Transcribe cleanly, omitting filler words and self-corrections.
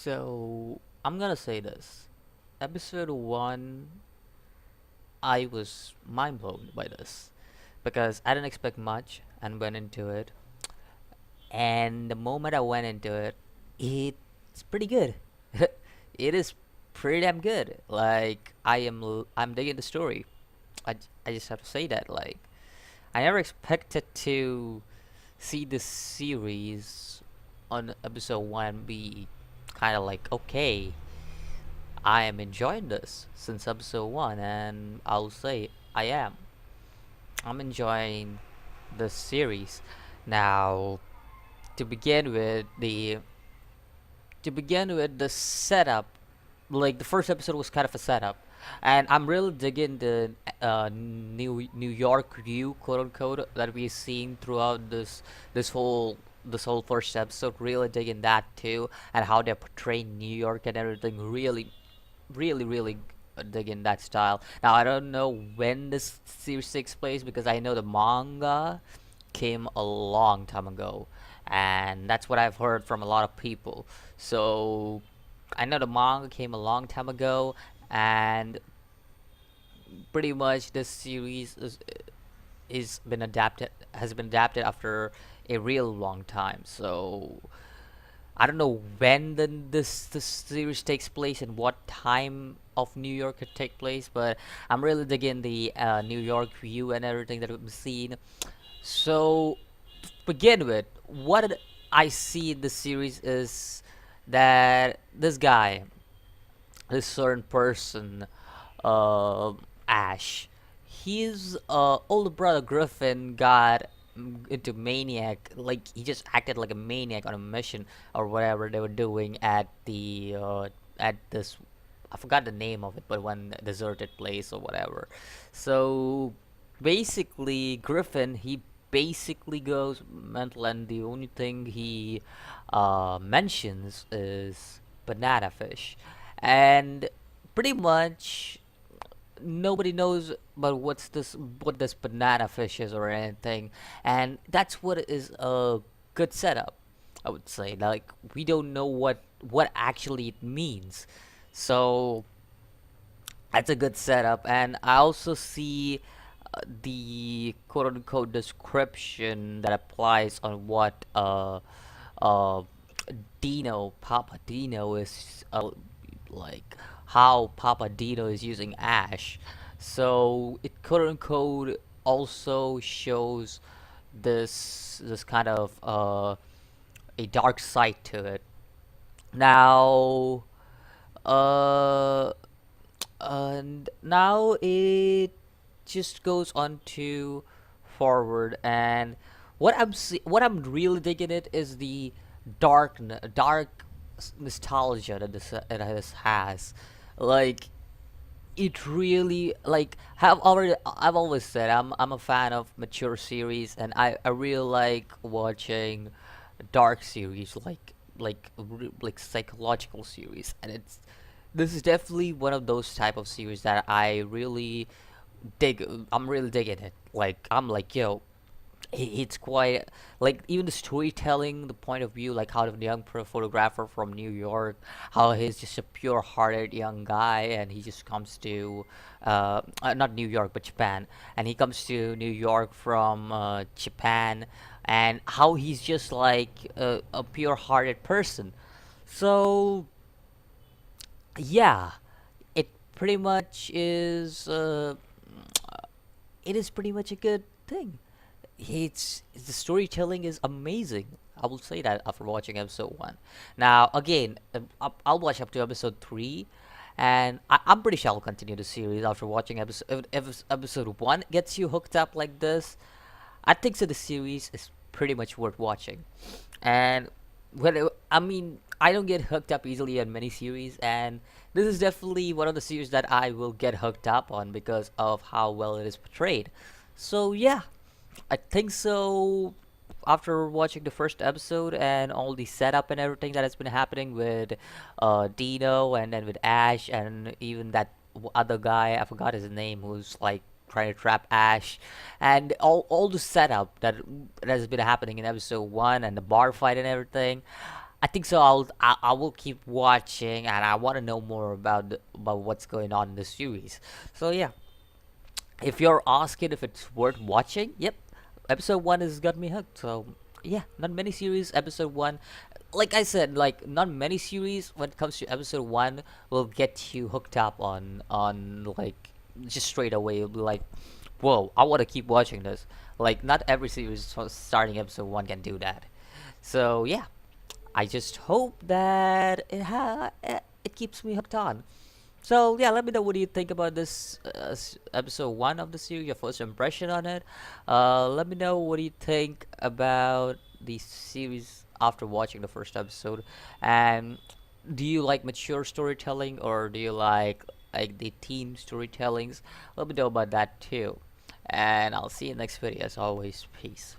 So I'm gonna say this. Episode 1, I was mind blown by this because I didn't expect much and went into it. And the moment I went into it, it's pretty good. It is pretty damn good. Like I'm digging the story. I just have to say that. Like I never expected to see this series on episode 1 be kind of like okay. I am enjoying this since episode 1, and I'll say I am. I'm enjoying the series. Now, to begin with, the setup, like the first episode was kind of a setup, and I'm really digging the New York view, quote unquote, that we've seen throughout this whole this whole first episode. Really digging that too, and how they're portraying New York and everything. Really digging that style. Now I don't know when this series takes place because I know the manga came a long time ago, and that's what I've heard from a lot of people. So I know the manga came a long time ago, and pretty much this series is been adapted has been adapted after a real long time. So I don't know when this series takes place and what time of New York could take place, but I'm really digging the New York view and everything that we've seen. So, to begin with, what I see in the series is that this guy, this certain person, uh, Ash, his older brother Griffin got into maniac. Like he just acted like a maniac on a mission or whatever they were doing at this. I forgot the name of it, but one deserted place or whatever. So basically, Griffin he basically goes mental, and the only thing he mentions is banana fish, and pretty much nobody knows about what this banana fish is or anything, and that's what is a good setup, I would say. Like we don't know what actually it means, so that's a good setup. And I also see the quote unquote description that applies on what uh Papa Dino is like how Papa Dino is using Ash. So it quote unquote also shows this kind of a dark side to it. Now uh and now it just goes on to forward, and what I'm really digging it is the dark nostalgia that this has. Like it really like have already I've always said I'm a fan of mature series, and I really like watching dark series like psychological series, and it's this is definitely one of those type of series that I really dig. I'm really digging it. Like I'm like, yo, it's quite like even the storytelling, the point of view, like how the young photographer from New York, how he's just a pure-hearted young guy, and he just comes to not New York but Japan, and he comes to New York from Japan, and how he's just like a pure-hearted person. So yeah, it pretty much is. It is pretty much a good thing. It's the storytelling is amazing. I will say that after watching episode 1. Now again, I'll watch up to episode 3, and I'm pretty sure I'll continue the series after watching if episode 1 gets you hooked up like this. I think so. The series is pretty much worth watching, and I mean, I don't get hooked up easily on many series, and this is definitely one of the series that I will get hooked up on because of how well it is portrayed. So yeah, I think so. After watching the first episode and all the setup and everything that has been happening with Dino and then with Ash and even that other guy, I forgot his name, who's like trying to trap Ash, and all the setup that has been happening in episode 1 and the bar fight and everything, I think so. I will keep watching, and I want to know more about about what's going on in the series. So yeah, if you're asking if it's worth watching, yep, episode one has got me hooked. So yeah, not many series. Episode one, like I said, like not many series when it comes to episode one will get you hooked up on like just straight away. You'll be like, whoa, I want to keep watching this. Like not every series starting episode one can do that. So yeah, I just hope that it keeps me hooked on. So yeah, let me know what do you think about this episode one of the series. Your first impression on it. Let me know what do you think about the series after watching the first episode, and do you like mature storytelling or do you like the teen storytellings? Let me know about that too. And I'll see you next video. As always, peace.